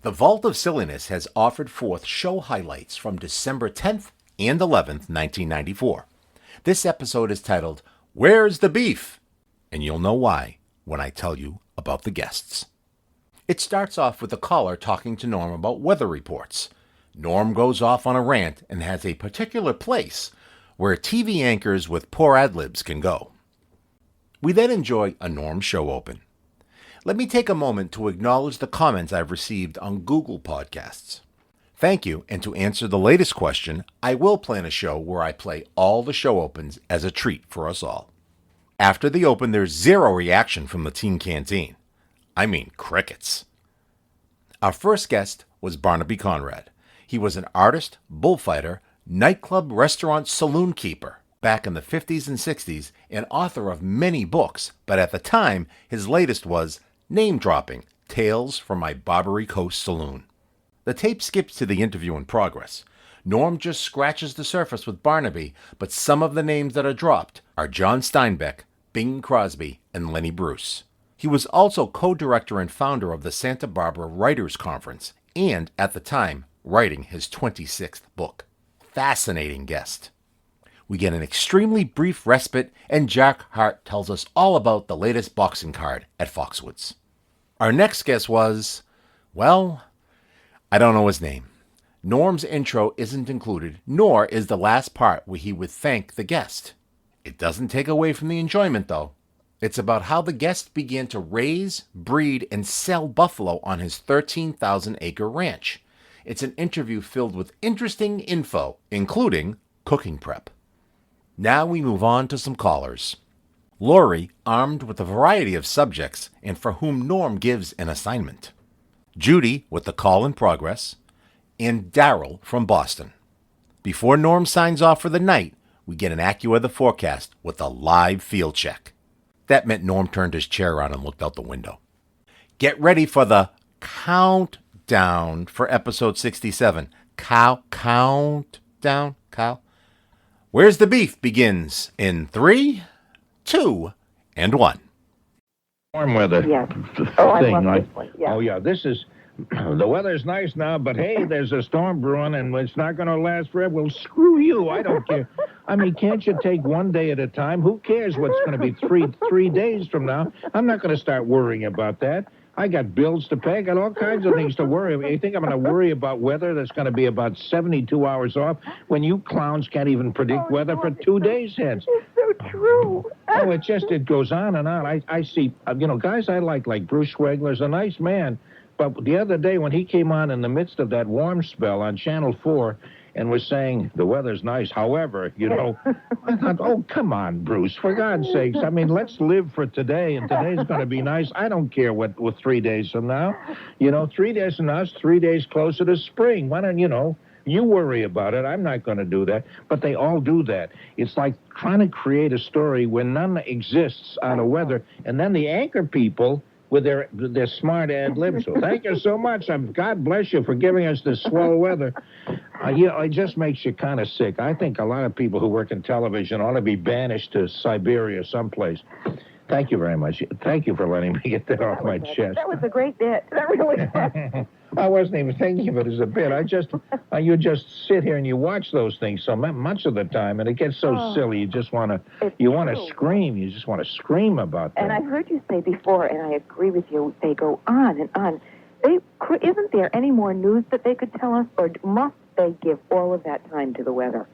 The Vault of Silliness has offered forth show highlights from December 10th and 11th, 1994. This episode is titled, Where's the Beef? And you'll know why when I tell you about the guests. It starts off with the caller talking to Norm about weather reports. Norm goes off on a rant and has a particular place where TV anchors with poor ad-libs can go. We then enjoy a Norm show open. Let me take a moment to acknowledge the comments I've received on Google Podcasts. Thank you, and to answer the latest question, I will plan a show where I play all the show opens as a treat for us all. After the open, there's zero reaction from the Teen Canteen. I mean crickets. Our first guest was Barnaby Conrad. He was an artist, bullfighter, nightclub, restaurant, saloonkeeper back in the 50s and 60s, and author of many books, but at the time, his latest was Name-Dropping, Tales from My Barbary Coast Saloon. The tape skips to the interview in progress. Norm just scratches the surface with Barnaby, but some of the names that are dropped are John Steinbeck, Bing Crosby, and Lenny Bruce. He was also co-director and founder of the Santa Barbara Writers Conference, and, at the time, writing his 26th book. Fascinating guest. We get an extremely brief respite, and Jack Hart tells us all about the latest boxing card at Foxwoods. Our next guest was, well, I don't know his name. Norm's intro isn't included, nor is the last part where he would thank the guest. It doesn't take away from the enjoyment, though. It's about how the guest began to raise, breed, and sell buffalo on his 13,000-acre ranch. It's an interview filled with interesting info, including cooking prep. Now we move on to some callers. Lori, armed with a variety of subjects, and for whom Norm gives an assignment. Judy, with the call in progress. And Daryl from Boston. Before Norm signs off for the night, we get an AccuWeather forecast with a live field check. That meant Norm turned his chair around and looked out the window. Get ready for the countdown for episode 67. Countdown. Where's the Beef begins in 3, 2, and 1. Warm weather Yes. thing. I love this one. Yeah. Oh, yeah, this is... The weather's nice now, but hey, there's a storm brewing, and it's not going to last forever. Well, screw you. I don't care. I mean, can't you take one day at a time? Who cares what's going to be three days from now? I'm not going to start worrying about that. I got bills to pay. I got all kinds of things to worry about. You think I'm going to worry about weather that's going to be about 72 hours off when you clowns can't even predict weather for 2 days hence? It's so true. Oh, it goes on and on. I see, guys I like Bruce Schwegler's a nice man. But the other day when he came on in the midst of that warm spell on Channel 4 and was saying, the weather's nice, however, I thought, oh, come on, Bruce, for God's sakes. I mean, let's live for today, and today's going to be nice. I don't care what 3 days from now. 3 days from now is 3 days closer to spring. Why don't, you worry about it. I'm not going to do that. But they all do that. It's like trying to create a story where none exists out of weather, and then the anchor people with their smart ad-libs. So thank you so much. God bless you for giving us this swell weather. It just makes you kind of sick. I think a lot of people who work in television ought to be banished to Siberia someplace. Thank you very much. Thank you for letting me get that off my chest. That was a great bit. That really was. I wasn't even thinking of it as a bit. You just sit here and you watch those things so much of the time, and it gets so silly. You just want to scream. You just want to scream about them. And I've heard you say before, and I agree with you, they go on and on. Isn't there any more news that they could tell us, or must they give all of that time to the weather?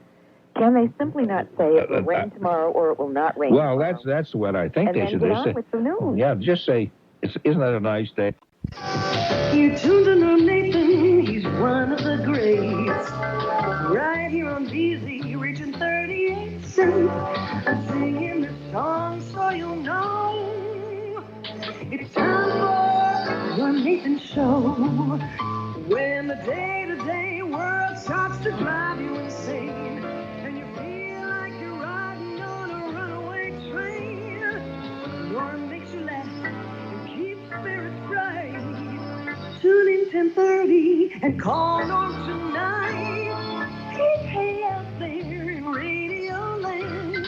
Can they simply not say it will rain tomorrow or it will not rain tomorrow? Well, that's what I think they should do. And then get on with the news. Yeah, just say, isn't that a nice day? You tuned in on Nathan, he's one of the greats. Right here on DZ, reaching 38 cents. I'm singing this song so you'll know. It's time for your Nathan Show. When the day-to-day world starts to drive you insane, and you feel like you're riding on a runaway train, Norm makes you laugh and keep spirits bright. Tune in 10:30 and call Norm tonight. Hey, out there in Radio Land,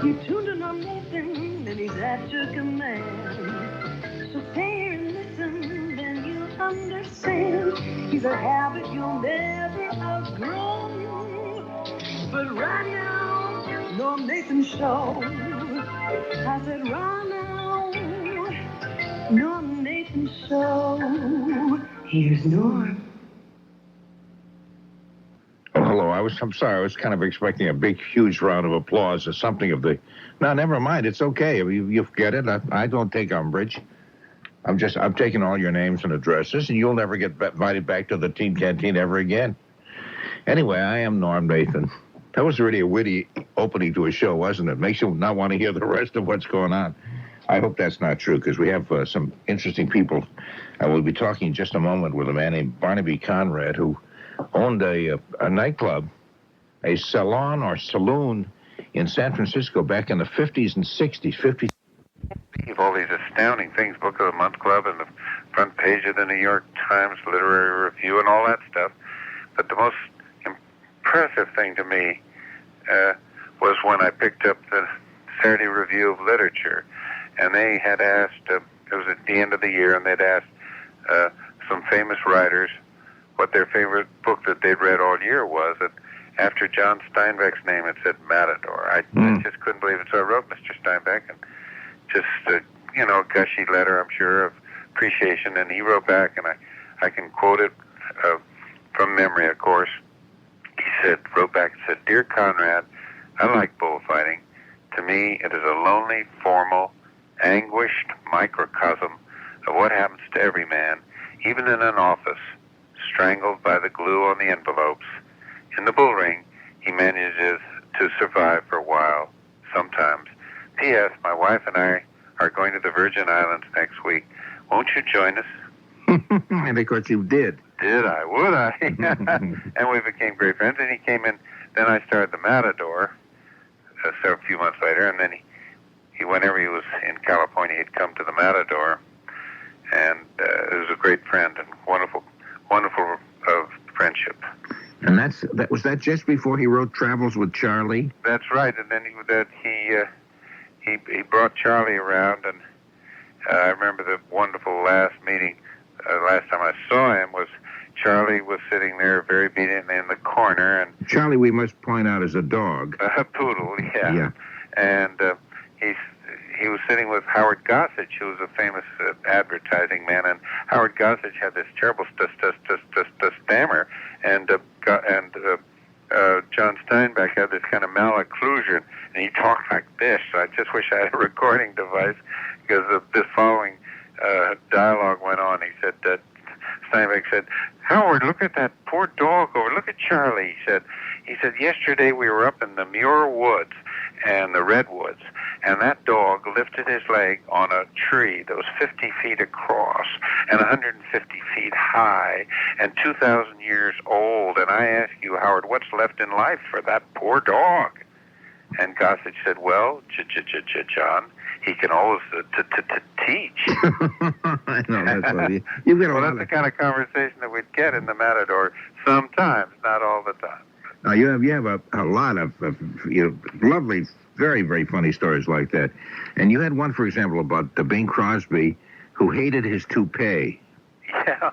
you tuned in on Nathan and he's at your command. So stay here and listen, then you'll understand. He's a habit you'll never outgrow. But right now, Norm Nathan Show. I said right now, Norm Nathan Show. Here's Norm. Oh, hello. I'm sorry. I was kind of expecting a big, huge round of applause or something of the... No, never mind. It's okay. You get it. I don't take umbrage. I'm taking all your names and addresses, and you'll never get invited back to the Teen Canteen ever again. Anyway, I am Norm Nathan. That was really a witty opening to a show, wasn't it? Makes you not want to hear the rest of what's going on. I hope that's not true, because we have some interesting people. We'll be talking in just a moment with a man named Barnaby Conrad, who owned a nightclub, a salon or saloon in San Francisco back in the 50s and 60s. All these astounding things, Book of the Month Club and the front page of the New York Times Literary Review and all that stuff. But the most impressive thing to me was when I picked up the Saturday Review of Literature, and they had asked, it was at the end of the year, and they'd asked some famous writers what their favorite book that they'd read all year was, and after John Steinbeck's name it said Matador. I just couldn't believe it, so I wrote Mr. Steinbeck, and just a gushy letter, I'm sure, of appreciation, and he wrote back, and I can quote it from memory, of course. He wrote back and said, "Dear Conrad, I like bullfighting. To me, it is a lonely, formal, anguished microcosm of what happens to every man, even in an office, strangled by the glue on the envelopes. In the bull ring, he manages to survive for a while, sometimes. P.S. My wife and I are going to the Virgin Islands next week. Won't you join us?" And of course you did. Did I? Would I? And we became great friends, and he came in. Then I started the Matador a few months later, and then he whenever he was in California, he'd come to the Matador, and he was a great friend and wonderful friendship. And was that just before he wrote Travels with Charlie? That's right, and then he brought Charlie around, and I remember the wonderful last meeting. Last time I saw him was Charlie was sitting there very beaten in the corner, and Charlie, we must point out, is a dog. A poodle, yeah. Yeah. And he was sitting with Howard Gossage, who was a famous advertising man, and Howard Gossage had this terrible stammer, and John Steinbeck had this kind of malocclusion, and he talked like this. I just wish I had a recording device, because this following dialogue went on. He said that Steinbeck said, "Howard, look at that poor dog over. Look at Charlie." He said, "Yesterday we were up in the Muir Woods and the Redwoods, and that dog lifted his leg on a tree that was 50 feet across and 150 feet high and 2,000 years old. And I ask you, Howard, what's left in life for that poor dog?" And Gossage said, "Well, John, he can always teach." I know, that's funny. You've got that's the kind of conversation that we'd get in the Matador sometimes, not all the time. Now, you have a lot of lovely, very, very funny stories like that. And you had one, for example, about Bing Crosby, who hated his toupee. Yeah.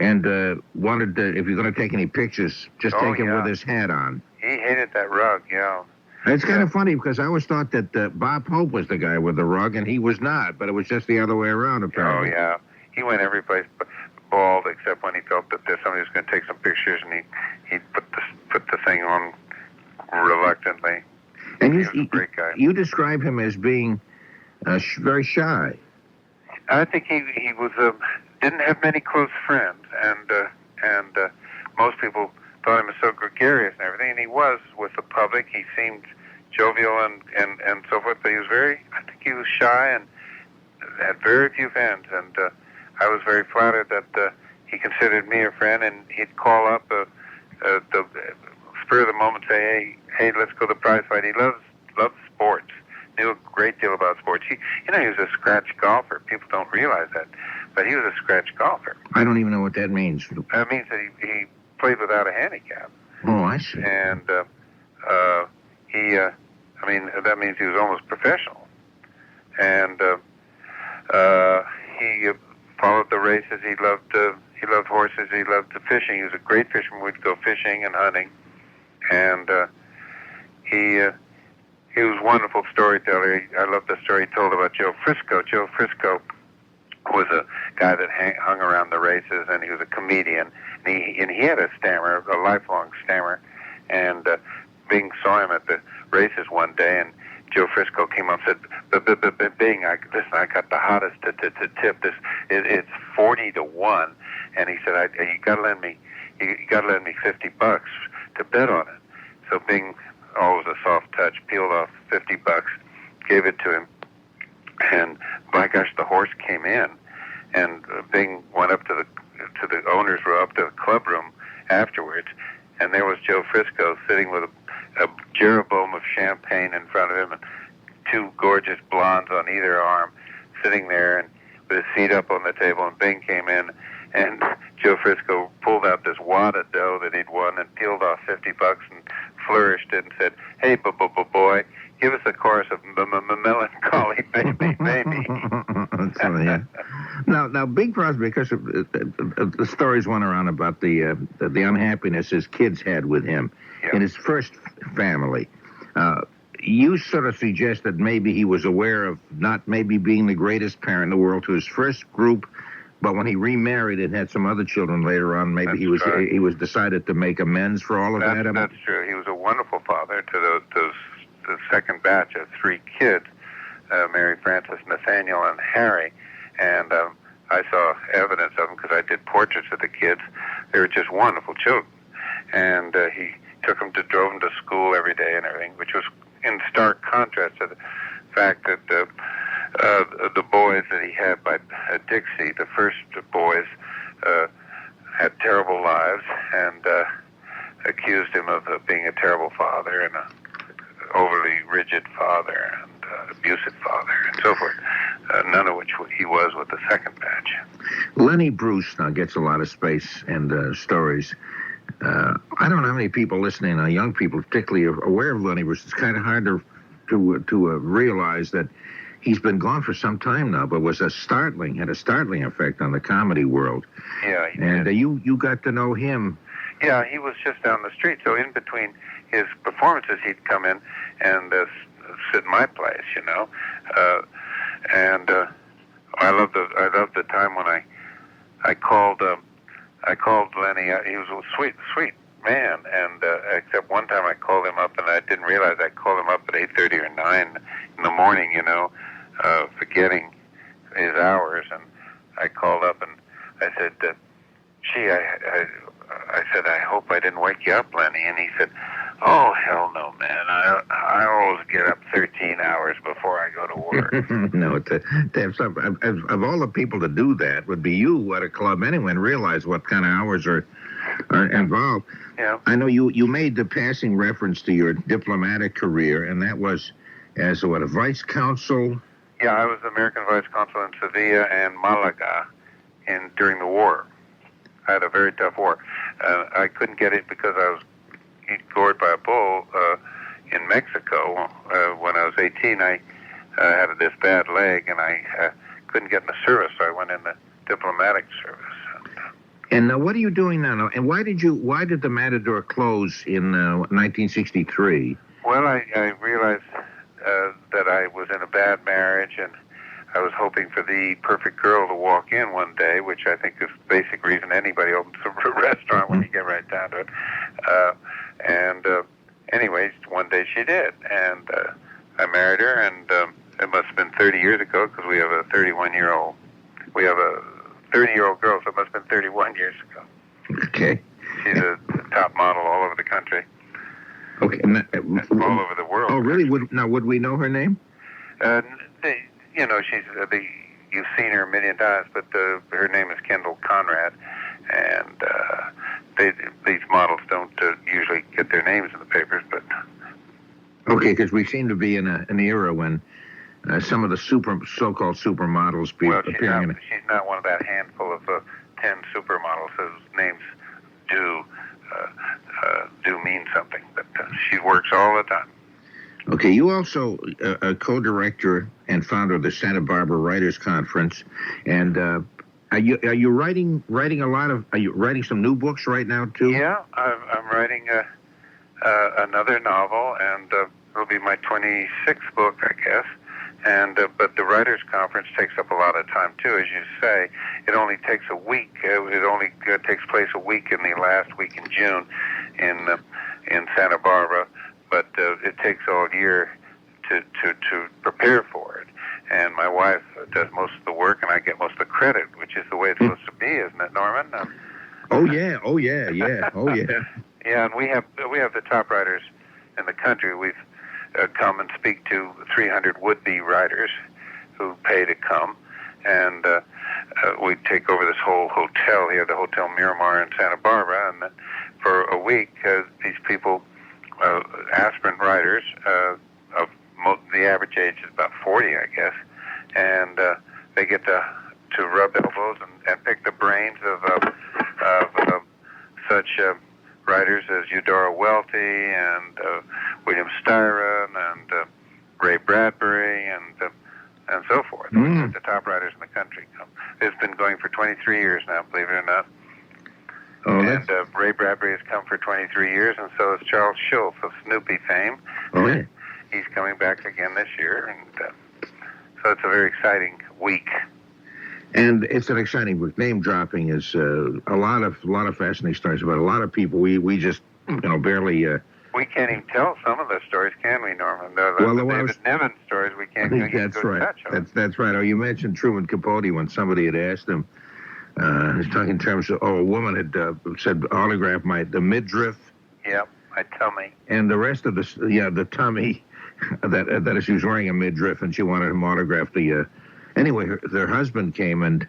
And wanted, if you're going to take any pictures, just take him with his hat on. He hated that rug, yeah. It's kind of funny, because I always thought that Bob Hope was the guy with the rug, and he was not, but it was just the other way around, apparently. Oh, yeah. He went every place bald, except when he felt that somebody was going to take some pictures, and he'd put the thing on reluctantly. And he was a great guy. You describe him as being very shy. I think he was didn't have many close friends, and most people thought him as so gregarious and everything, and he was with the public. He seemed jovial and so forth, but I think he was shy and had very few friends, and I was very flattered that he considered me a friend, and he'd call up the spur of the moment, say, hey, let's go to the prize fight. He loves sports, knew a great deal about sports. He was a scratch golfer. People don't realize that, but he was a scratch golfer. I don't even know what that means. That means that he played without a handicap. Oh, I see. And that means he was almost professional. And he followed the races. He loved horses. He loved the fishing. He was a great fisherman. We'd go fishing and hunting, and he was a wonderful storyteller. I love the story he told about Joe Frisco. Joe Frisco was a guy that hung around the races, and he was a comedian. And he had a stammer, a lifelong stammer. And Bing saw him at the races one day, and Joe Frisco came up and said, "Bing, listen, I got the hottest to tip. It's 40-1." And he said, "You gotta lend me $50 to bet on it." So Bing, always a soft touch, peeled off $50, gave it to him, and by gosh, the horse came in, and Bing went up to the owner's room, up to the club room afterwards, and there was Joe Frisco sitting with a Jeroboam of champagne in front of him and two gorgeous blondes on either arm, sitting there and with his feet up on the table. And Bing came in, and Joe Frisco pulled out this wad of dough that he'd won and peeled off $50 and flourished it and said, "Hey, boy, give us a chorus of melancholy, baby, baby." So, yeah. Now, Bing Crosby, because the stories went around about the unhappiness his kids had with him in his first family. You sort of suggest that maybe he was aware of not maybe being the greatest parent in the world to his first group, but when he remarried and had some other children later on, maybe he was decided to make amends for all of that. That's true. He was a wonderful father to the second batch of 3 kids, Mary Frances, Nathaniel, and Harry. And I saw evidence of them because I did portraits of the kids. They were just wonderful children. And he drove them to school every day and everything, which was in stark contrast to the fact that the boys that he had by Dixie, the first boys, had terrible lives and accused him of being a terrible father and an overly rigid father and abusive father and so forth, none of which he was with the second batch. Lenny Bruce now gets a lot of space and stories. I don't know how many people listening, young people particularly, are aware of Lenny Bruce. It's kind of hard to realize that he's been gone for some time now, but had a startling effect on the comedy world. Yeah, he and did. You got to know him. Yeah, he was just down the street. So in between his performances, he'd come in and sit in my place, you know. And I love the time when I called Lenny. He was a sweet man, and except one time I called him up, and I didn't realize I called him up at 8:30 or 9 in the morning, you know, forgetting his hours. And I called up and I said, "Gee, I said, I hope I didn't wake you up, Lenny." And he said, "Oh, hell no, man. I always get up 13 hours before I go to work." No, to have some, of all the people to do that would be you at a club anyway, and realize what kind of hours are involved. Yeah. I know you made the passing reference to your diplomatic career, and that was as a vice consul. Yeah, I was American vice consul in Sevilla and Malaga during the war. I had a very tough war. I couldn't get it because I was gored by a bull in Mexico. When I was 18, I had this bad leg, and I couldn't get in the service, so I went in the diplomatic service. And what are you doing now? And why did the Matador close in 1963? Well, I realized that I was in a bad marriage, and I was hoping for the perfect girl to walk in one day, which I think is the basic reason anybody opens a restaurant when you get right down to it. Anyways, one day she did, and I married her, and it must have been 30 years ago because we have a 31-year-old. We have a 30-year-old girl, so it must have been 31 years ago. Okay. She's a top model all over the country. Okay. All over the world. Oh, really? Would we know her name? You know, she's you've seen her a million times, but her name is Kendall Conrad, and these models don't usually get their names in the papers, but... Okay, because we seem to be in an era when some of the so-called supermodels appearing she's not one of that handful of 10 supermodels whose names do mean something, but she works all the time. Okay, you also a co-director and founder of the Santa Barbara Writers Conference, and Are you writing a lot of? Are you writing some new books right now too? Yeah, I'm writing another novel, and it'll be my 26th book, I guess. And but the writers' conference takes up a lot of time too, as you say. It only takes a week. It only takes place a week in the last week in June, in Santa Barbara. But it takes all year to prepare for it. And my wife does most of the work, and I get most of the credit, which is the way it's supposed to be, isn't it, Norman? Oh yeah. Yeah, and we have the top writers in the country. We've come and speak to 300 would-be writers who pay to come, and we take over this whole hotel here, the Hotel Miramar in Santa Barbara, and for a week, these people, aspirant writers, the average age is about 40, I guess, and they get to rub elbows and pick the brains of such writers as Eudora Welty and William Styron and Ray Bradbury and so forth. The top writers in the country come. It's been going for 23 years now, believe it or not. Oh, and Ray Bradbury has come for 23 years, and so has Charles Schulz of Snoopy fame. Oh, yeah. He's coming back again this year, and so it's a very exciting week. And it's an exciting book. Name dropping is a lot of fascinating stories about a lot of people. We just barely. We can't even tell some of the stories, can we, Norman? The David Nevin stories we can't. I think that's right. That's right. Oh, you mentioned Truman Capote when somebody had asked him. He's talking in terms of a woman had said autograph the midriff. Yep, my tummy. And the rest of the tummy. That she was wearing a midriff, and she wanted him autographed the. Anyway, their husband came, and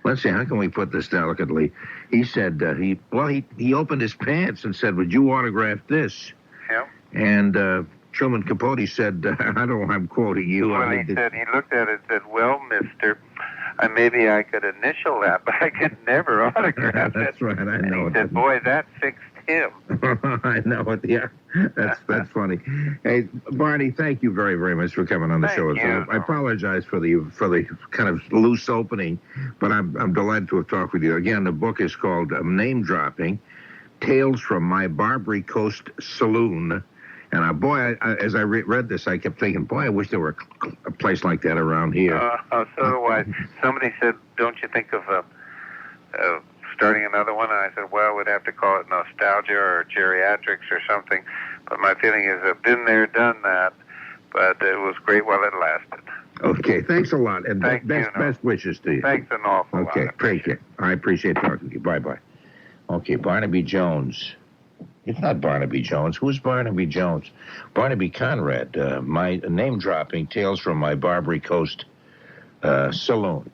let's see, how can we put this delicately? He said he opened his pants and said, "Would you autograph this?" Yeah. And Truman Capote said, "I don't know, I'm quoting you." Well, he looked at it and said, "Well, Mister, maybe I could initial that, but I could never autograph it." That's right, I know. And he said, "Boy, that fixed him." I know it. Yeah, that's funny. Hey, Barney, thank you very, very much for coming on the show. I apologize for the kind of loose opening, but I'm delighted to have talked with you again. The book is called Name Dropping: Tales from My Barbary Coast Saloon. And boy, as I read this, I kept thinking, boy, I wish there were a place like that around here. So do I. Somebody said, "Don't you think of starting another one?" And I said, well, we'd have to call it nostalgia or geriatrics or something. But my feeling is I've been there, done that, but it was great while it lasted. Okay, thanks a lot, and best wishes to you. Thanks an awful lot. Okay, take care. I appreciate talking to you. Bye-bye. Okay, Barnaby Jones. It's not Barnaby Jones. Who's Barnaby Jones? Barnaby Conrad, my name-dropping Tales from My Barbary Coast Saloon.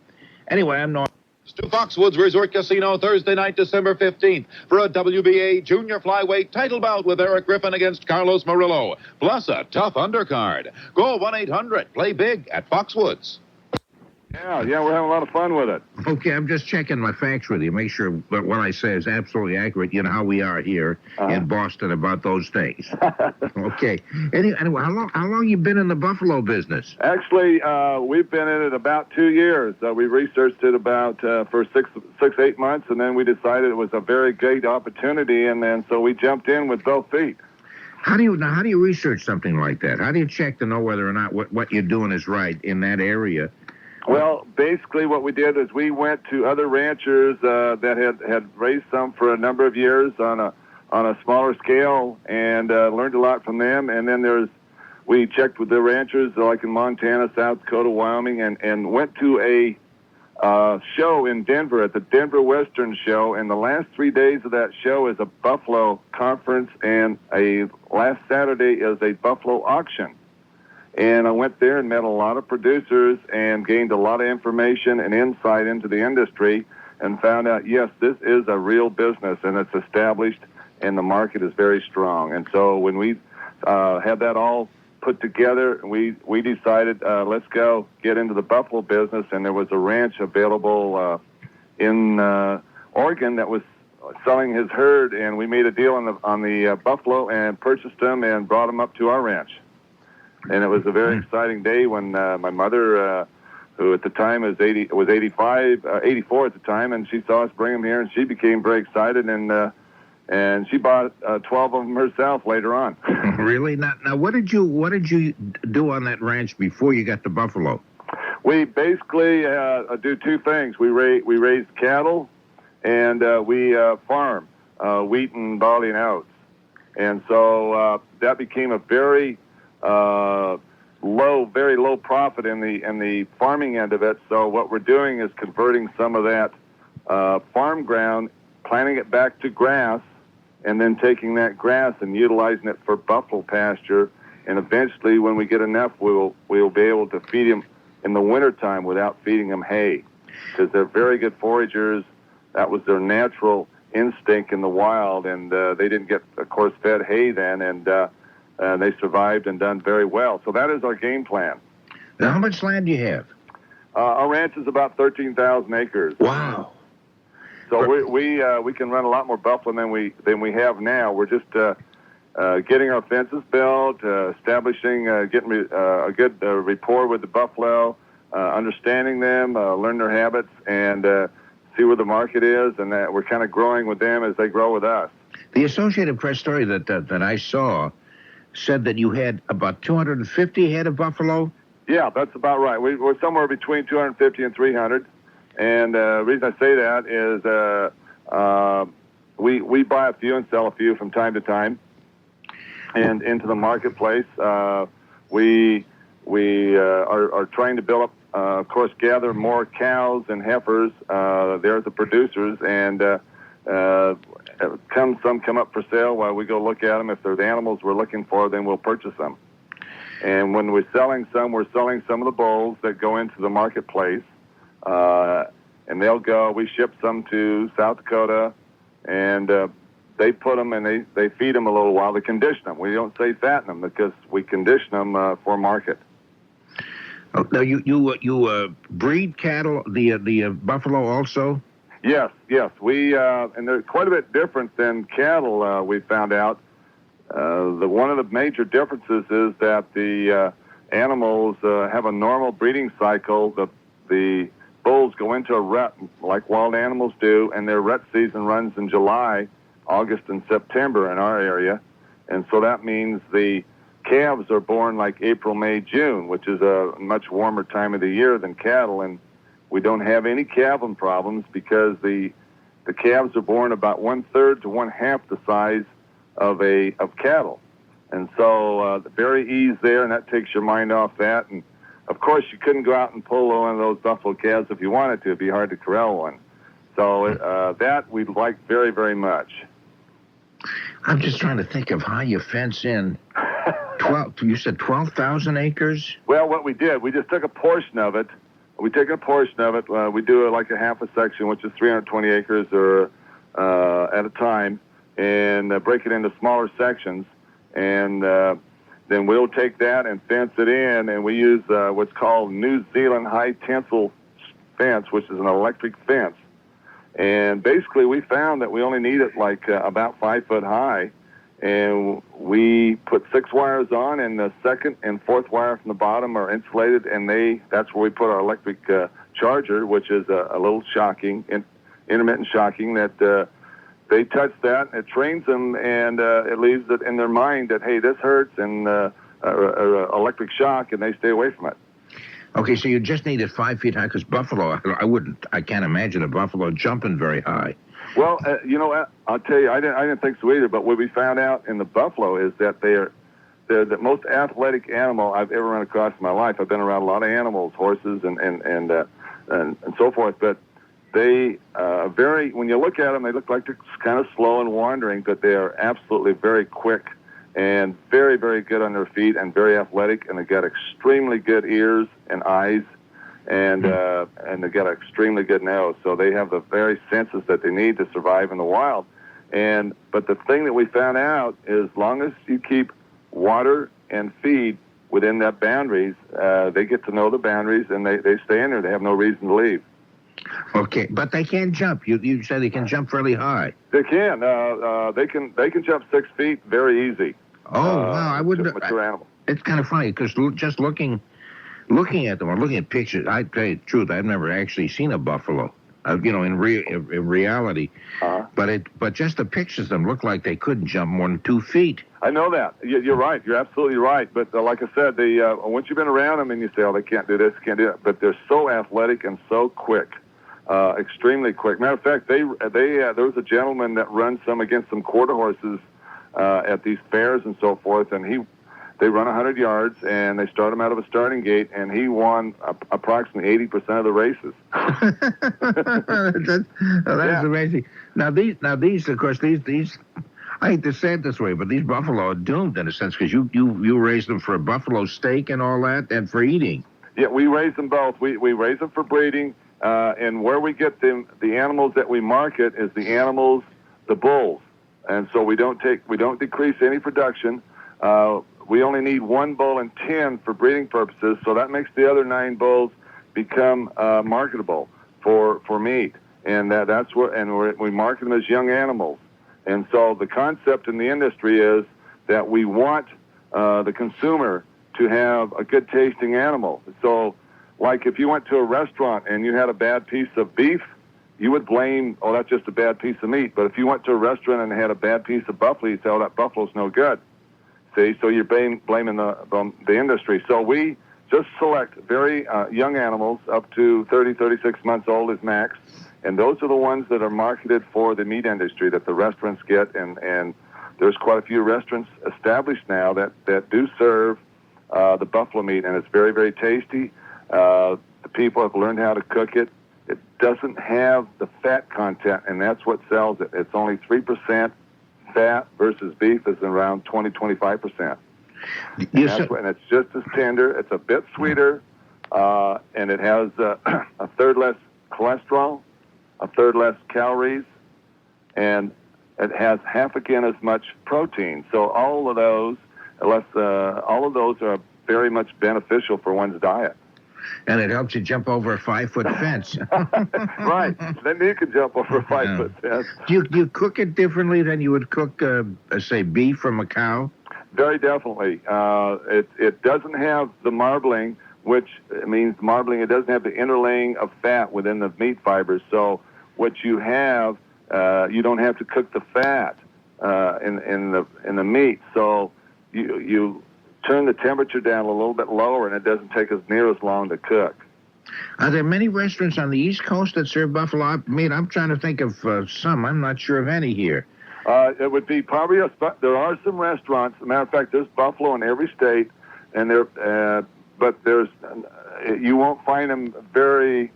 Anyway, I'm not... To Foxwoods Resort Casino Thursday night, December 15th, for a WBA junior flyweight title bout with Eric Griffin against Carlos Murillo, plus a tough undercard. Call 1-800-PLAY BIG at Foxwoods. Yeah, we're having a lot of fun with it. Okay, I'm just checking my facts with you, make sure that what I say is absolutely accurate. You know how we are here in Boston about those things. Okay. Anyway, how long you been in the buffalo business? Actually, we've been in it about 2 years. We researched it about for 8 months, and then we decided it was a very great opportunity, and then so we jumped in with both feet. How do you research something like that? How do you check to know whether or not what you're doing is right in that area? Well, basically what we did is we went to other ranchers that had raised some for a number of years on a smaller scale and learned a lot from them. And then we checked with the ranchers like in Montana, South Dakota, Wyoming, and went to a show in Denver at the Denver Western Show. And the last 3 days of that show is a buffalo conference, and last Saturday is a buffalo auction. And I went there and met a lot of producers and gained a lot of information and insight into the industry and found out, yes, this is a real business and it's established and the market is very strong. And so when we had that all put together, we decided, let's go get into the buffalo business. And there was a ranch available in Oregon that was selling his herd, and we made a deal on the buffalo and purchased them and brought them up to our ranch. And it was a very exciting day when my mother who at the time was 84 at the time, and she saw us bring them here, and she became very excited, and she bought 12 of them herself later on. Really? Now, what did you do on that ranch before you got to Buffalo? We basically do two things. We raise cattle, and we farm wheat and barley and oats. And so that became a very low profit in the farming end of it. So what we're doing is converting some of that farm ground, planting it back to grass, and then taking that grass and utilizing it for buffalo pasture. And eventually, when we get enough, we'll be able to feed them in the wintertime without feeding them hay, because they're very good foragers. That was their natural instinct in the wild, and they didn't get, of course, fed hay then, and they survived and done very well. So that is our game plan. Now, how much land do you have? Our ranch is about 13,000 acres. Wow. So we can run a lot more buffalo than we have now. We're just getting our fences built, establishing, getting a good rapport with the buffalo, understanding them, learn their habits, and see where the market is, and that we're kind of growing with them as they grow with us. The Associated Press story that I saw said that you had about 250 head of buffalo. Yeah, that's about right. We're somewhere between 250 and 300. And the reason I say that is we buy a few and sell a few from time to time, and into the marketplace. We are trying to build up, of course, gather more cows and heifers. They're the producers, and some come up for sale while we go look at them. If they're the animals we're looking for, then we'll purchase them. And when we're selling some of the bulls that go into the marketplace. And we ship some to South Dakota, and they put them and they feed them a little while. They condition them. We don't say fatten them because we condition them for market. Oh, now you breed cattle, the buffalo also? Yes. We and they're quite a bit different than cattle. We found out. One of the major differences is that the animals have a normal breeding cycle. The bulls go into a rut like wild animals do, and their rut season runs in July, August, and September in our area. And so that means the calves are born like April, May, June, which is a much warmer time of the year than cattle. And we don't have any calving problems because the calves are born about 1/3 to 1/2 the size of cattle. And so the very ease there, and that takes your mind off that. And of course, you couldn't go out and pull one of those buffalo calves if you wanted to. It'd be hard to corral one. So that we like very, very much. I'm just trying to think of how you fence in 12. You said 12,000 acres? Well, what we did, we just took a portion of it. We take a portion of it. We do it like a half a section, which is 320 acres or at a time, and break it into smaller sections. And then we'll take that and fence it in, and we use what's called New Zealand high tensile fence, which is an electric fence. And basically, we found that we only need it like about 5 foot high, and we put 6 wires on, and the second and fourth wire from the bottom are insulated, and that's where we put our electric charger, which is a little shocking, intermittent shocking that they touch that, it trains them, and it leaves it in their mind that, hey, this hurts, and electric shock, and they stay away from it. Okay, so you just need it 5 feet high, because buffalo, I can't imagine a buffalo jumping very high. Well, you know what, I'll tell you, I didn't think so either, but what we found out in the buffalo is that they're the most athletic animal I've ever run across in my life. I've been around a lot of animals, horses and so forth, but they when you look at them, they look like they're kind of slow and wandering, but they are absolutely very quick and very, very good on their feet and very athletic, and they've got extremely good ears and eyes, and they've got an extremely good nose. So they have the very senses that they need to survive in the wild. But the thing that we found out is as long as you keep water and feed within that boundaries, they get to know the boundaries, and they stay in there. They have no reason to leave. Okay, but they can't jump. You said they can jump fairly high. They can. They can jump 6 feet very easy. Oh, wow! I wouldn't. Mature animal. It's kind of funny because just looking looking at them or looking at pictures, I tell you the truth, I've never actually seen a buffalo, in reality. But just the pictures of them look like they couldn't jump more than 2 feet. I know that. You're right. You're absolutely right. But like I said, they once you've been around them and you say, oh, they can't do this, can't do that. But they're so athletic and so quick, extremely quick. Matter of fact, there was a gentleman that runs some against some quarter horses at these fairs and so forth, and they run 100 yards, and they start him out of a starting gate, and he won approximately 80% of the races. That's amazing. Now these, of course, these. I hate to say it this way, but these buffalo are doomed in a sense because you raise them for a buffalo steak and all that, and for eating. Yeah, we raise them both. We raise them for breeding, and where we get the animals that we market is the animals, the bulls, and so we don't decrease any production. We only need 1 bull and 10 for breeding purposes, so that makes the other 9 bulls become marketable for meat, and that's what. And we market them as young animals. And so the concept in the industry is that we want the consumer to have a good tasting animal. So, like if you went to a restaurant and you had a bad piece of beef, you would blame, oh, that's just a bad piece of meat. But if you went to a restaurant and had a bad piece of buffalo, you'd say, oh, that buffalo's no good. See, so you're blaming the industry. So we just select very young animals up to 30, 36 months old is max. And those are the ones that are marketed for the meat industry that the restaurants get. And there's quite a few restaurants established now that do serve the buffalo meat, and it's very, very tasty. The people have learned how to cook it. It doesn't have the fat content, and that's what sells it. It's only 3% fat versus beef is around 20, 25%. And it's just as tender. It's a bit sweeter, and it has a third less cholesterol, a third less calories, and it has half again as much protein. So all of those are very much beneficial for one's diet. And it helps you jump over a 5-foot fence. Right. Then you can jump over a 5-foot fence. Do you cook it differently than you would cook, say, beef from a cow? Very definitely. It doesn't have the marbling, which means marbling. It doesn't have the interlaying of fat within the meat fibers. So what you have, you don't have to cook the fat in the meat. So you turn the temperature down a little bit lower, and it doesn't take near as long to cook. Are there many restaurants on the East Coast that serve buffalo meat? I'm trying to think of some. I'm not sure of any here. It would be probably there are some restaurants. As a matter of fact, there's buffalo in every state, and but you won't find them very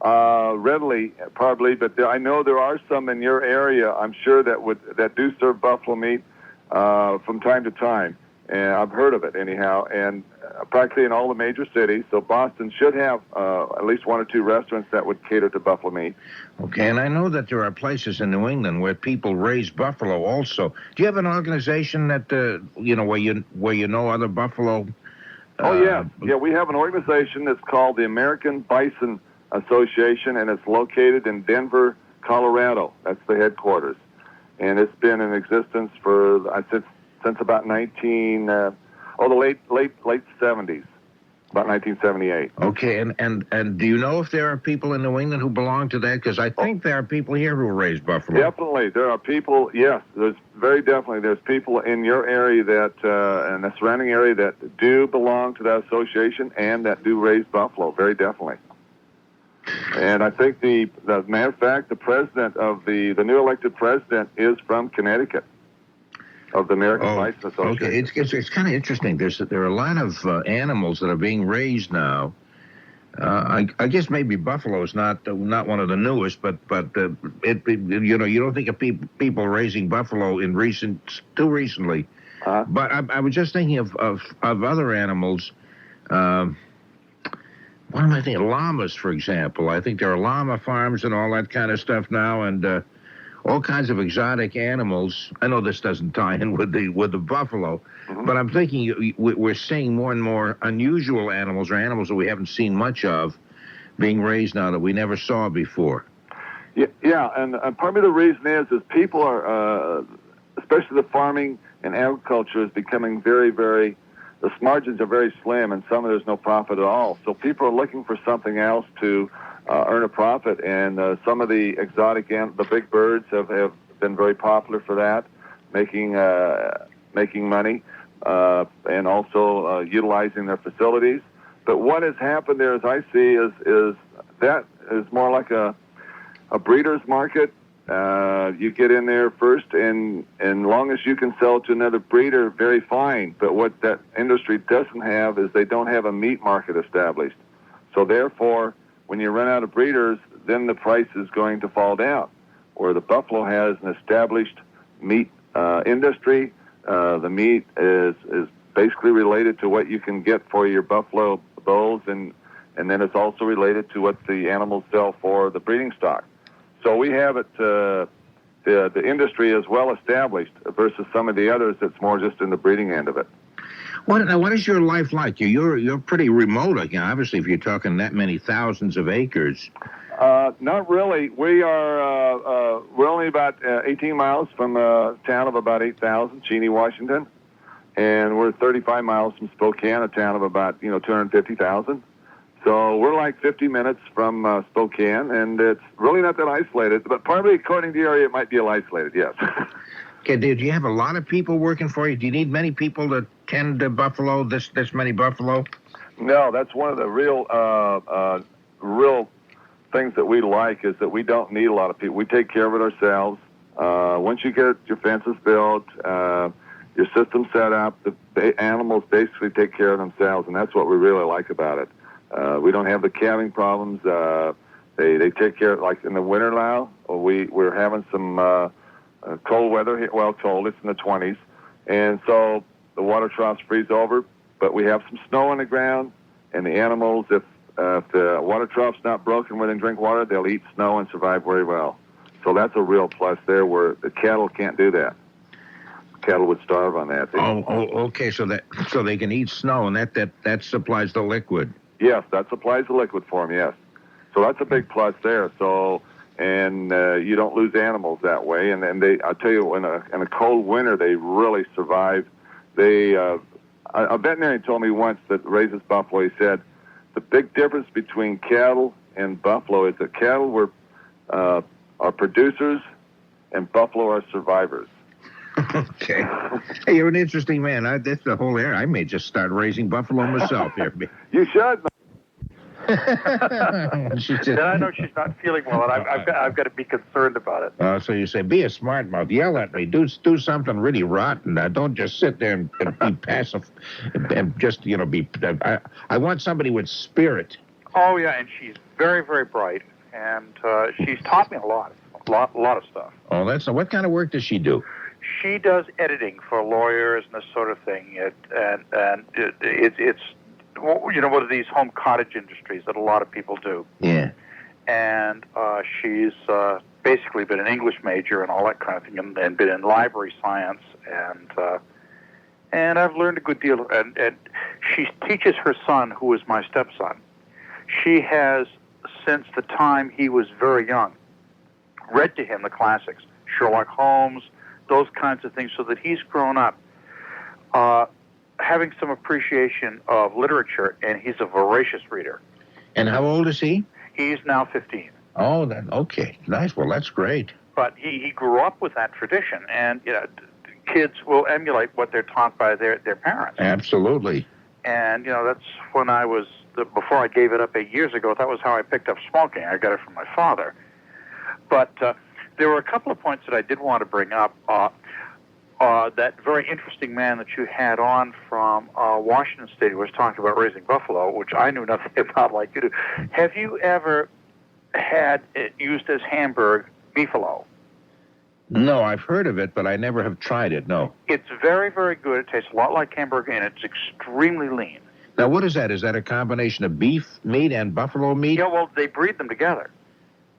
readily, probably. But I know there are some in your area, I'm sure, that do serve buffalo meat from time to time. And I've heard of it anyhow, and practically in all the major cities. So Boston should have at least 1 or 2 restaurants that would cater to buffalo meat. Okay, and I know that there are places in New England where people raise buffalo also. Do you have an organization that where you know other buffalo? Yeah, we have an organization that's called the American Bison Association, and it's located in Denver, Colorado. That's the headquarters, and it's been in existence for since about the late 70s, about 1978. Okay, and do you know if there are people in New England who belong to that? Because I think there are people here who raise buffalo. Definitely, there are people. Yes, there's people in your area and the surrounding area that do belong to that association and that do raise buffalo. Very definitely. And I think the matter of fact, the president of the new elected president is from Connecticut, of the American Bison Association. Okay, it's kind of interesting. There are a lot of animals that are being raised now. I guess maybe buffalo is not one of the newest, but you don't think of people raising buffalo too recently. But I was just thinking of other animals. What am I thinking? Llamas, for example. I think there are llama farms and all that kind of stuff now, and all kinds of exotic animals. I know this doesn't tie in with the buffalo, but I'm thinking we're seeing more and more unusual animals, or animals that we haven't seen much of, being raised now that we never saw before. Yeah, and part of the reason is people are, especially the farming and agriculture, is becoming very, very the margins are very slim, and some of there's no profit at all. So people are looking for something else to earn a profit, and some of the exotic the big birds have been very popular for that, making money, and also utilizing their facilities. But what has happened there, as I see, is that is more like a breeder's market. You get in there first, and long as you can sell to another breeder, very fine. But what that industry doesn't have is they don't have a meat market established. So therefore, when you run out of breeders, then the price is going to fall down. Where the buffalo has an established meat industry, the meat is basically related to what you can get for your buffalo bulls, and then it's also related to what the animals sell for the breeding stock. So we have it, the industry is well established versus some of the others that's more just in the breeding end of it. What is your life like? You're pretty remote, obviously, if you're talking that many thousands of acres. Not really. We're only about 18 miles from a town of about 8,000, Cheney, Washington, and we're 35 miles from Spokane, a town of about 250,000. So we're like 50 minutes from Spokane, and it's really not that isolated. But probably according to the area, it might be isolated, yes. Okay, do you have a lot of people working for you? Do you need many people to tend to buffalo, this many buffalo? No, that's one of the real things that we like is that we don't need a lot of people. We take care of it ourselves. Once you get your fences built, your system set up, the animals basically take care of themselves, and that's what we really like about it. We don't have the calving problems. They take care of, like in the winter now, we're having some cold weather here. Well, cold, it's in the 20s. And so the water troughs freeze over, but we have some snow on the ground, and the animals, if the water trough's not broken where they drink water, they'll eat snow and survive very well. So that's a real plus there where the cattle can't do that. Cattle would starve on that. Okay, so they can eat snow, and that supplies the liquid. Yes, that supplies the liquid for them, yes. So that's a big plus there. So, and you don't lose animals that way. And then I'll tell you, in a cold winter, they really survive. A veterinarian told me once that raises buffalo, he said, the big difference between cattle and buffalo is that cattle are producers and buffalo are survivors. Okay. Hey, you're an interesting man. That's the whole area. I may just start raising buffalo myself here. You should. Then I know she's not feeling well, and I've got to be concerned about it. So you say, be a smart mouth. Yell at me. Do something really rotten. Don't just sit there and be passive and just, be... I want somebody with spirit. Oh, yeah, and she's very, very bright, and she's taught me a lot of stuff. Oh, what kind of work does she do? She does editing for lawyers and this sort of thing, it's one of these home cottage industries that a lot of people do. Yeah. And she's basically been an English major and all that kind of thing, and been in library science, and I've learned a good deal. And she teaches her son, who is my stepson. She has, since the time he was very young, read to him the classics, Sherlock Holmes, those kinds of things, so that he's grown up having some appreciation of literature, and he's a voracious reader. And how old is he? He's now 15. Oh, okay. Nice. Well, that's great. But he grew up with that tradition, and kids will emulate what they're taught by their parents. Absolutely. And, that's when before I gave it up 8 years ago, that was how I picked up smoking. I got it from my father. But there were a couple of points that I did want to bring up. That very interesting man that you had on from Washington State who was talking about raising buffalo, which I knew nothing about like you do. Have you ever had it used as hamburg beefalo? No, I've heard of it, but I never have tried it, no. It's very, very good. It tastes a lot like hamburger, and it's extremely lean. Now, what is that? Is that a combination of beef meat and buffalo meat? Yeah, well, they breed them together.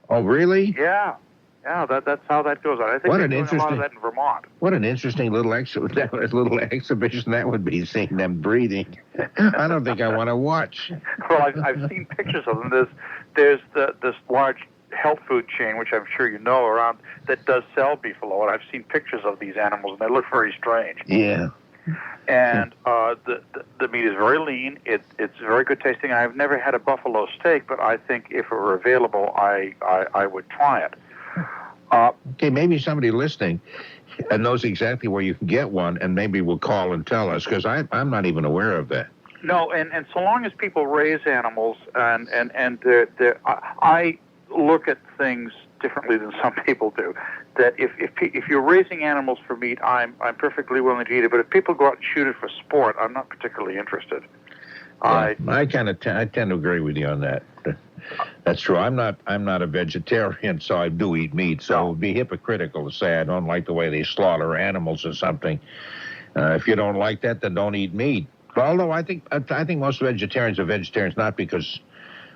Oh, really? Yeah. Yeah, that's how that goes. I think they're doing a lot of that in Vermont. What an interesting little exhibition that would be, seeing them breathing. I don't think I want to watch. Well, I've seen pictures of them. There's this large health food chain, which I'm sure you know around, that does sell beefalo, and I've seen pictures of these animals, and they look very strange. Yeah. And the meat is very lean. It's very good tasting. I've never had a buffalo steak, but I think if it were available, I would try it. Okay, maybe somebody listening knows exactly where you can get one, and maybe will call and tell us, because I'm not even aware of that. No, and so long as people raise animals, and I look at things differently than some people do. That if you're raising animals for meat, I'm perfectly willing to eat it. But if people go out and shoot it for sport, I'm not particularly interested. Yeah, I tend to agree with you on that. That's true. I'm not a vegetarian, so I do eat meat. So it would be hypocritical to say I don't like the way they slaughter animals or something. If you don't like that, then don't eat meat. Although I think most vegetarians are vegetarians not because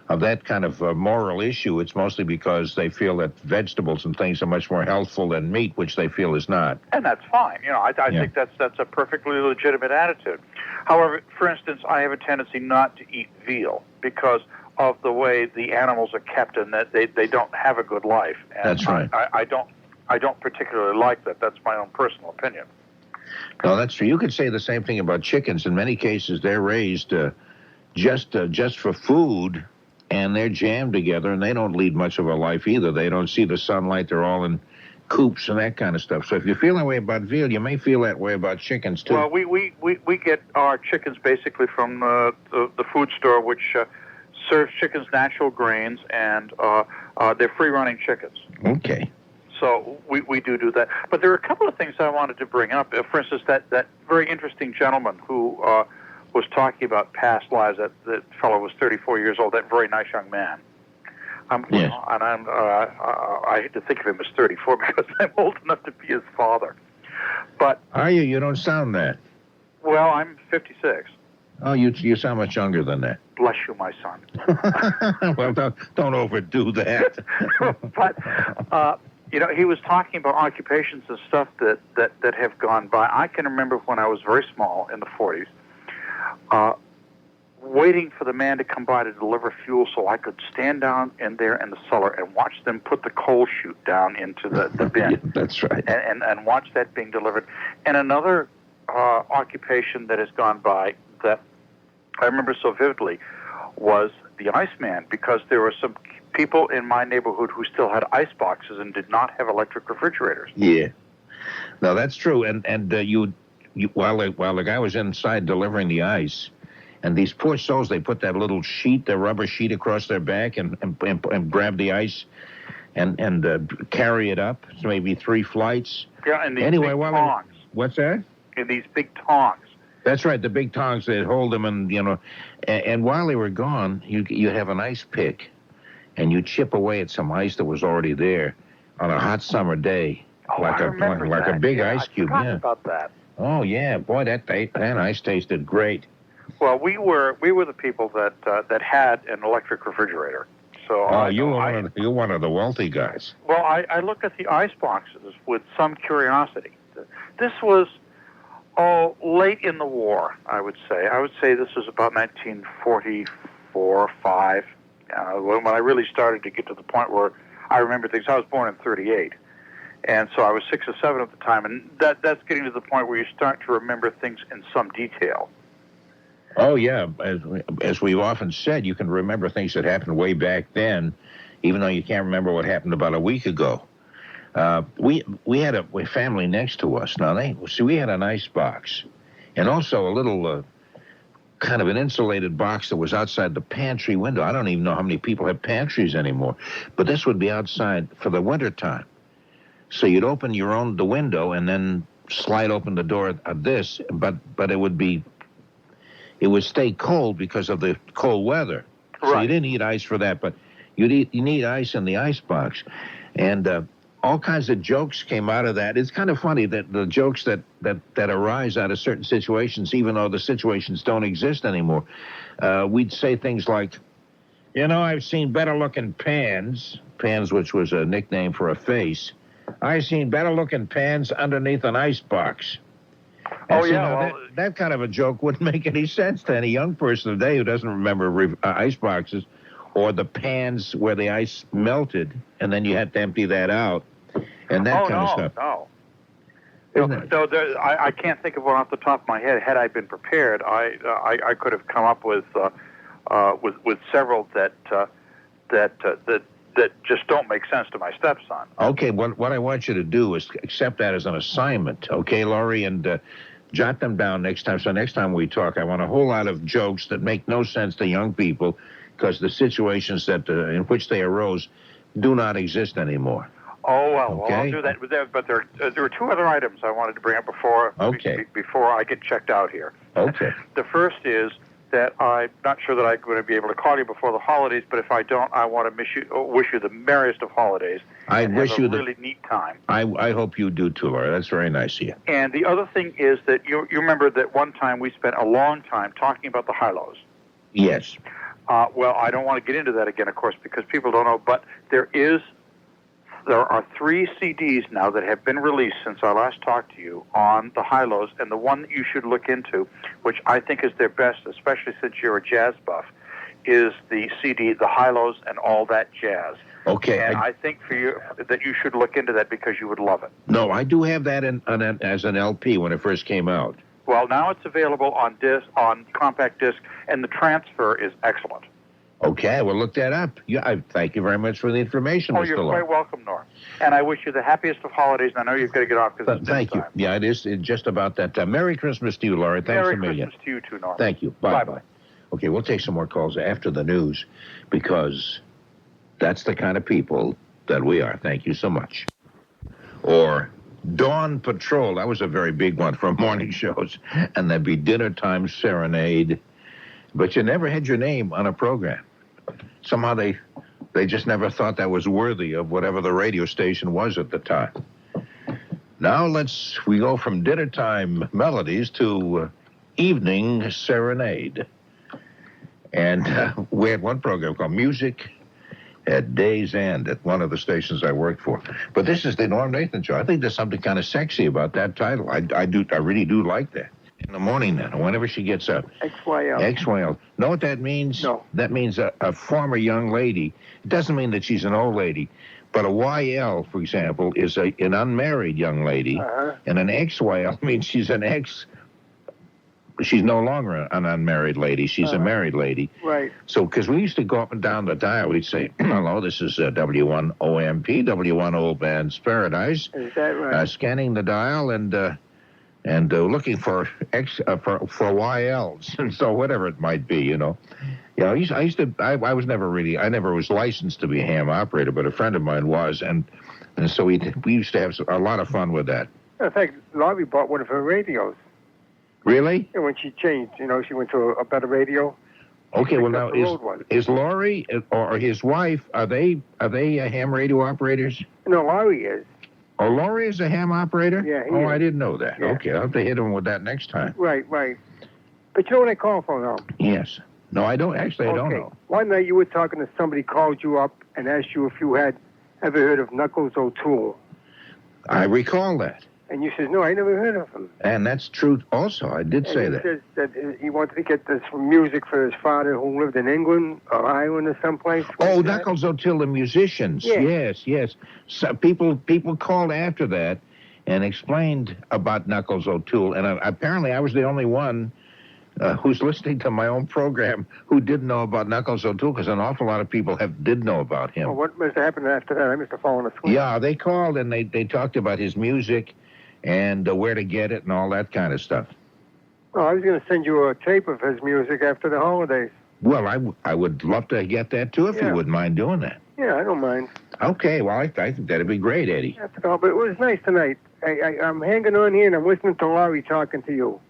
of that kind of moral issue. It's mostly because they feel that vegetables and things are much more healthful than meat, which they feel is not. And that's fine. I think that's a perfectly legitimate attitude. However, for instance, I have a tendency not to eat veal because of the way the animals are kept and that they don't have a good life. And that's right. I don't particularly like that. That's my own personal opinion. No, that's true. You could say the same thing about chickens. In many cases, they're raised just for food, and they're jammed together, and they don't lead much of a life either. They don't see the sunlight. They're all in coops and that kind of stuff. So if you feel that way about veal, you may feel that way about chickens, too. Well, we get our chickens basically from the food store, which serves chickens natural grains, and they're free-running chickens. Okay. So we do that. But there are a couple of things I wanted to bring up. For instance, that very interesting gentleman who was talking about past lives. That fellow was 34 years old, that very nice young man. Yes. I hate to think of him as 34 because I'm old enough to be his father. But are you? You don't sound that. Well, I'm 56. Oh, you sound much younger than that. Bless you, my son. Well, don't overdo that. But he was talking about occupations and stuff that have gone by. I can remember when I was very small in the 40s, waiting for the man to come by to deliver fuel so I could stand down in there in the cellar and watch them put the coal chute down into the bin. Yeah, that's right. And watch that being delivered. And another occupation that has gone by that I remember so vividly was the Iceman, because there were some people in my neighborhood who still had ice boxes and did not have electric refrigerators. Yeah. No, that's true. And you while the guy was inside delivering the ice, and these poor souls, they put that little sheet, the rubber sheet across their back and grab the ice and carry it up, so maybe 3 flights. Yeah, and these big tongs. What's that? And these big tongs. That's right, the big tongs that hold them, and while they were gone, you have an ice pick, and you chip away at some ice that was already there on a hot summer day, like a big ice cube. I forgot about that. Oh yeah, boy, that ice tasted great. Well, we were the people that had an electric refrigerator. So you're one of the wealthy guys. Well, I look at the ice boxes with some curiosity. This was late in the war, I would say. I would say this was about 1944, 5, when I really started to get to the point where I remember things. I was born in 1938. And so I was 6 or 7 at the time, and that's getting to the point where you start to remember things in some detail. Oh, yeah. As we've often said, you can remember things that happened way back then, even though you can't remember what happened about a week ago. We had a family next to us. Now, we had an ice box, and also a little kind of an insulated box that was outside the pantry window. I don't even know how many people have pantries anymore, but this would be outside for the wintertime. So you'd open the window and then slide open the door of this, but it would stay cold because of the cold weather. Right. So you didn't need ice for that, but you need ice in the ice box. And all kinds of jokes came out of that. It's kind of funny that the jokes that arise out of certain situations, even though the situations don't exist anymore, we'd say things like, I've seen better-looking pans, which was a nickname for a face. I've seen better-looking pans underneath an ice box. And that kind of a joke wouldn't make any sense to any young person today who doesn't remember ice boxes or the pans where the ice melted, and then you had to empty that out, and that kind of stuff. No. I can't think of one off the top of my head. Had I been prepared, I could have come up with several that just don't make sense to my stepson. Okay, what I want you to do is accept that as an assignment, okay, Laurie, and jot them down next time. So next time we talk, I want a whole lot of jokes that make no sense to young people because the situations that in which they arose do not exist anymore. Oh, well, okay. I'll do that. But there were two other items I wanted to bring up before I get checked out here. Okay. The first is that I'm not sure that I'm going to be able to call you before the holidays, but if I don't, I want to wish you the merriest of holidays. I wish you a really neat time. I hope you do too, Laura. That's very nice of you. And the other thing is that you remember that one time we spent a long time talking about the high-lows. Yes. Well, I don't want to get into that again, of course, because people don't know, but there are 3 CDs now that have been released since I last talked to you on the high-lows, and the one that you should look into, which I think is their best, especially since you're a jazz buff, is the CD, The High-Lows and All That Jazz. Okay. And I think for you that you should look into that because you would love it. No, I do have that as an LP when it first came out. Well, now it's available on compact disc, and the transfer is excellent. Okay, we'll look that up. I thank you very much for the information, Mr. You're Law. quite welcome, Norm. And I wish you the happiest of holidays, and I know you've got to get off because it's thank you. time. Yeah, it's just about that time. Merry Christmas to you, Laura. Thanks a million. Merry Christmas to you, too, Norm. Thank you. Bye-bye. Okay, we'll take some more calls after the news because that's the kind of people that we are. Thank you so much. Or Dawn Patrol. That was a very big one for morning shows. And there'd be Dinner Time Serenade. But you never had your name on a program. Somehow they just never thought that was worthy of whatever the radio station was at the time. Now we go from dinner time melodies to evening serenade. And we had one program called Music at Day's End at one of the stations I worked for. But this is the Norm Nathan Show. I think there's something kind of sexy about that title. I really do like that. In the morning then, whenever she gets up. XYL. XYL. Know what that means? No. That means a former young lady. It doesn't mean that she's an old lady. But a YL, for example, is an unmarried young lady. Uh-huh. And an XYL means she's an ex. She's no longer an unmarried lady. She's a married lady. Right. So, because we used to go up and down the dial, we'd say, hello, this is W1OMP, W1 Old Man's Paradise. Is that right? Scanning the dial and looking for YLs, and so whatever it might be, you know. Yeah, I never was licensed to be a ham operator, but a friend of mine was, and so we used to have a lot of fun with that. In fact, Laurie bought one of her radios. Really? And when she changed, she went to a better radio. Okay, well now is Laurie or his wife, are they ham radio operators? No, Laurie is. Oh, Laurie is a ham operator? Yeah, he is. I didn't know that. Yeah. Okay, I'll have to hit him with that next time. Right. But you know what I call for, though? Yes. No, I don't. Actually, I don't know. One night you were talking to somebody, called you up and asked you if you had ever heard of Knuckles O'Toole. I recall that. And you said, no, I never heard of him. And that's true also. I did say that. He says that he wanted to get this music for his father who lived in England or Ireland or someplace. Oh, Knuckles O'Toole, the musicians. Yeah. Yes. So people called after that and explained about Knuckles O'Toole. And apparently I was the only one who's listening to my own program who didn't know about Knuckles O'Toole, because an awful lot of people did know about him. Well, what must have happened after that? I must have fallen asleep. Yeah, they called and they talked about his music and where to get it and all that kind of stuff. Oh, I was going to send you a tape of his music after the holidays. Well, I would love to get that, too, if you wouldn't mind doing that. Yeah, I don't mind. Okay, well, I think that'd be great, Eddie. After all, but it was nice tonight. I'm hanging on here, and I'm listening to Laurie talking to you.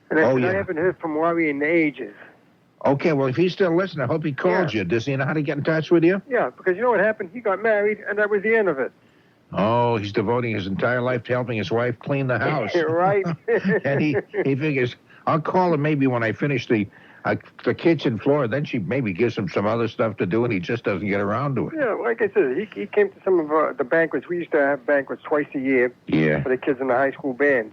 And I haven't heard from Laurie in ages. Okay, well, if he's still listening, I hope he called you. Does he know how to get in touch with you? Yeah, because you know what happened? He got married, and that was the end of it. Oh, he's devoting his entire life to helping his wife clean the house. Right. And he figures, I'll call him maybe when I finish the kitchen floor. Then she maybe gives him some other stuff to do, and he just doesn't get around to it. Yeah, like I said, he came to some of the banquets. We used to have banquets twice a year for the kids in the high school band.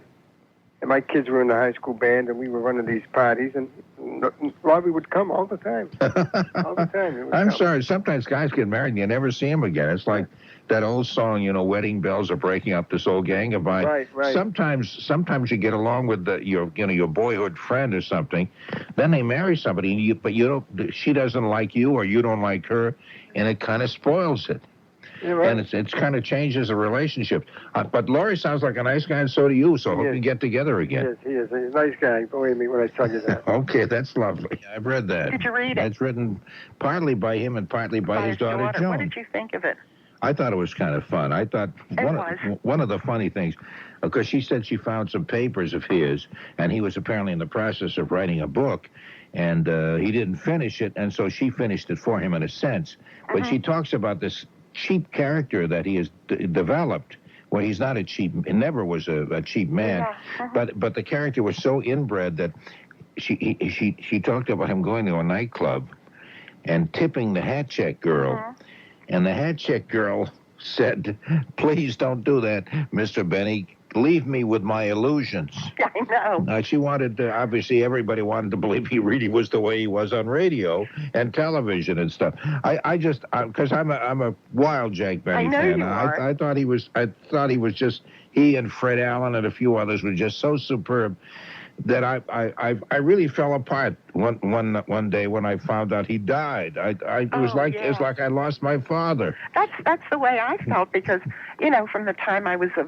And my kids were in the high school band, and we were running these parties. And Robbie would come all the time. All the time. He would I'm come. sorry. Sometimes guys get married and you never see them again. It's like that old song, wedding bells are breaking up this old gang of mine. Right. Sometimes you get along with your boyhood friend or something. Then they marry somebody, but she doesn't like you or you don't like her, and it kind of spoils it. Yeah, right. And it's kind of changes the relationship. But Laurie sounds like a nice guy, and so do you. So I hope you get together again. He is. He's a nice guy. Believe me when I tell you that. Okay, that's lovely. I've read that. Did you read it? It's written partly by him and partly by his daughter Joan. What did you think of it? I thought it was kind of fun. I thought one of the funny things, because she said she found some papers of his, and he was apparently in the process of writing a book, and he didn't finish it, and so she finished it for him in a sense. But she talks about this cheap character that he has developed. Well, he's not a cheap, he never was a cheap man, but the character was so inbred that she talked about him going to a nightclub and tipping the hat check girl, and the hat check girl said, "Please don't do that, Mr. Benny. Leave me with my illusions." I know. She wanted to, obviously everybody wanted to believe he really was the way he was on radio and television and stuff. Because I'm a wild Jack Benny fan. I thought he was just, he and Fred Allen and a few others were just so superb that I really fell apart one day when I found out he died. It was like I lost my father. That's the way I felt, because from the time I was a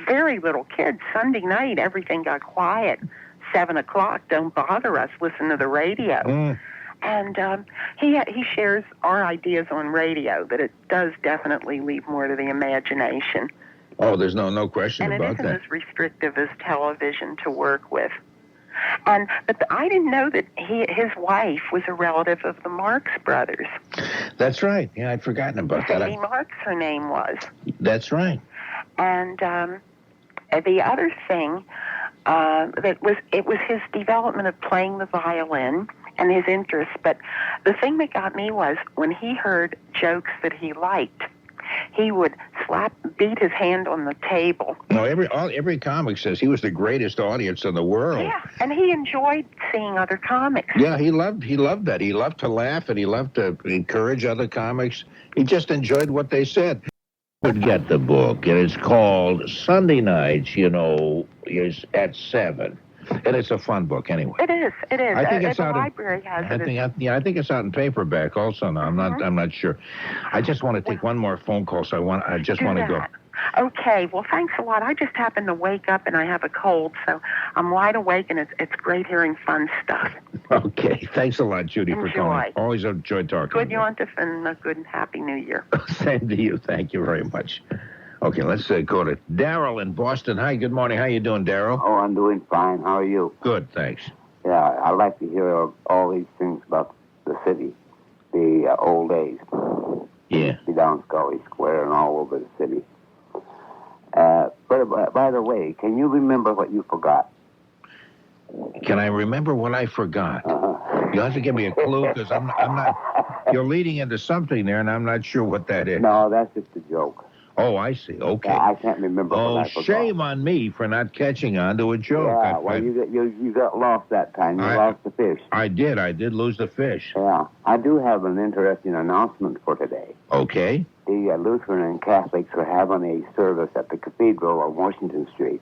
very little kid, Sunday night everything got quiet. 7 o'clock, don't bother us. Listen to the radio. And he shares our ideas on radio, that it does definitely leave more to the imagination. Oh, there's no question about that. And it isn't as restrictive as television to work with. But I didn't know that his wife was a relative of the Marx brothers. That's right. Yeah, I'd forgotten about that. Sadie Marx, her name was. That's right. And the other thing it was his development of playing the violin and his interest. But the thing that got me was when he heard jokes that he liked, he would beat his hand on the table. No, every comic says he was the greatest audience in the world. Yeah, and he enjoyed seeing other comics. Yeah, he loved that. He loved to laugh, and he loved to encourage other comics. He just enjoyed what they said. You would get the book, and it's called Sunday Nights, is at 7. And it's a fun book, anyway. It is. I think it's the out. Library has it. I think it's out in paperback also. Now I'm not sure. I just want to take one more phone call. So I just want to go. Okay. Well, thanks a lot. I just happened to wake up and I have a cold, so I'm wide awake, and it's great hearing fun stuff. Okay. Thanks a lot, Judy, for calling. Always enjoyed talking. Good Yontif and a good and happy New Year. Same to you. Thank you very much. Okay, let's go to Daryl in Boston. Hi, good morning. How you doing, Daryl? Oh, I'm doing fine. How are you? Good, thanks. Yeah, I like to hear all these things about the city, the old days. Yeah. Be down Scully Square and all over the city. But by the way, can you remember what you forgot? Can I remember what I forgot? You have to give me a clue, because I'm not. You're leading into something there, and I'm not sure what that is. No, that's just a joke. Oh, I see. Okay. Yeah, I can't remember what I forgot. Shame on me for not catching on to a joke. Yeah, well, you got lost that time. You lost the fish. I did lose the fish. Yeah. I do have an interesting announcement for today. Okay. The Lutheran and Catholics are having a service at the Cathedral on Washington Street.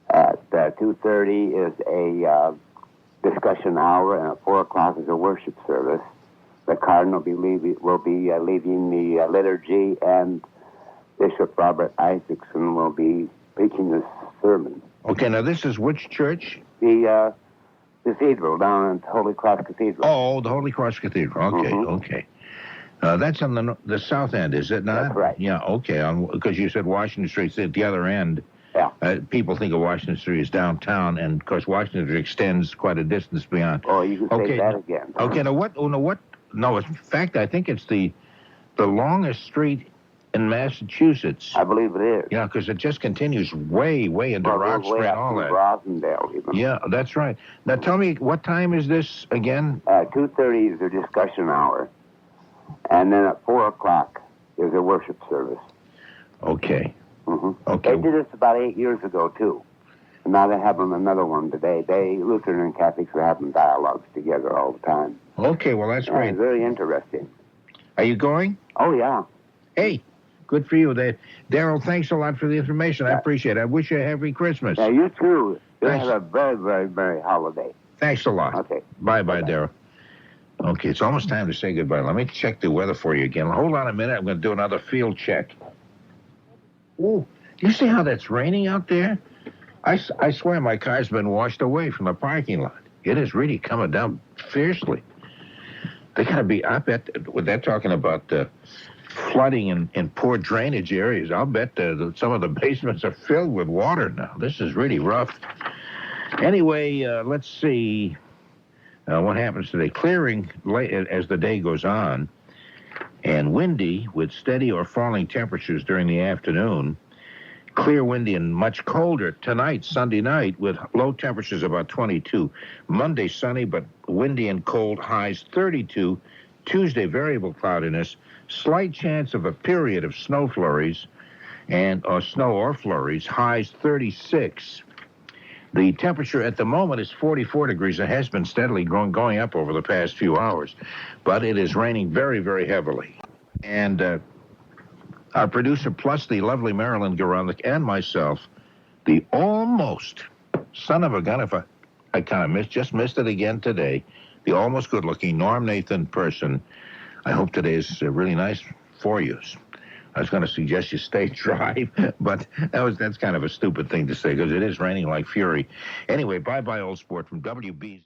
At 2:30 is a discussion hour, and at 4 o'clock is a worship service. The Cardinal will be leading the liturgy, and Bishop Robert Isaacson will be preaching this sermon. Okay, now this is which church? The cathedral down at Holy Cross Cathedral. Oh, the Holy Cross Cathedral. Okay, okay. That's on the south end, is it not? That's right. Yeah, okay, because you said Washington Street's at the other end. Yeah. People think of Washington Street as downtown, and of course Washington Street extends quite a distance beyond. Oh, you can say that again. Okay, now what? No, in fact, I think it's the longest street in Massachusetts. I believe it is. Yeah, because it just continues way into Roxbury and all that. Rosendale, even. Yeah, that's right. Now tell me, what time is this again? 2:30 is a discussion hour, and then at 4 o'clock is a worship service. Okay. Mm-hmm. Okay. They did this about 8 years ago too. And now they're having another one today. Lutheran and Catholics are having dialogues together all the time. Okay, well, that's great. It's very interesting. Are you going? Oh, yeah. Hey, good for you. Daryl, thanks a lot for the information. I appreciate it. I wish you a happy Christmas. Yeah, you too. You Thanks. have a very, very, very holiday. Thanks a lot. Okay. Bye-bye, Daryl. Okay, it's almost time to say goodbye. Let me check the weather for you again. Hold on a minute. I'm going to do another field check. Ooh, do you see how that's raining out there? I swear my car's been washed away from the parking lot. It is really coming down fiercely. They got to be, I bet, they're talking about flooding in poor drainage areas. I'll bet some of the basements are filled with water now. This is really rough. Anyway, let's see what happens today. Clearing late as the day goes on, and windy with steady or falling temperatures during the afternoon. Clear, windy, and much colder tonight, Sunday night, with low temperatures about 22. Monday, sunny, but windy and cold, highs 32. Tuesday, variable cloudiness, slight chance of a period of snow flurries, or snow or flurries, highs 36. The temperature at the moment is 44 degrees. It has been steadily going up over the past few hours, but it is raining very, very heavily. And our producer, plus the lovely Marilyn Garonic and myself, the almost son of a gun, if I kind of just missed it again today, the almost good-looking Norm Nathan person. I hope today is really nice for you. I was going to suggest you stay dry, but that's kind of a stupid thing to say because it is raining like fury. Anyway, bye-bye, old sport, from WBZ.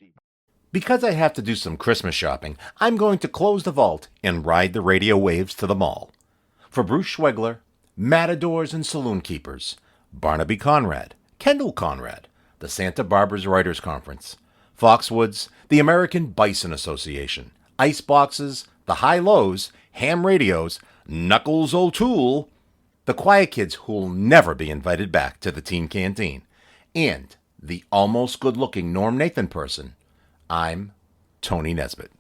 Because I have to do some Christmas shopping, I'm going to close the vault and ride the radio waves to the mall. For Bruce Schwegler, Matadors and Saloonkeepers, Barnaby Conrad, Kendall Conrad, the Santa Barbara's Writers Conference, Foxwoods, the American Bison Association, Ice Boxes, the High Lows, Ham Radios, Knuckles O'Toole, the Quiet Kids who'll never be invited back to the Teen Canteen, and the almost good-looking Norm Nathan person, I'm Tony Nesbitt.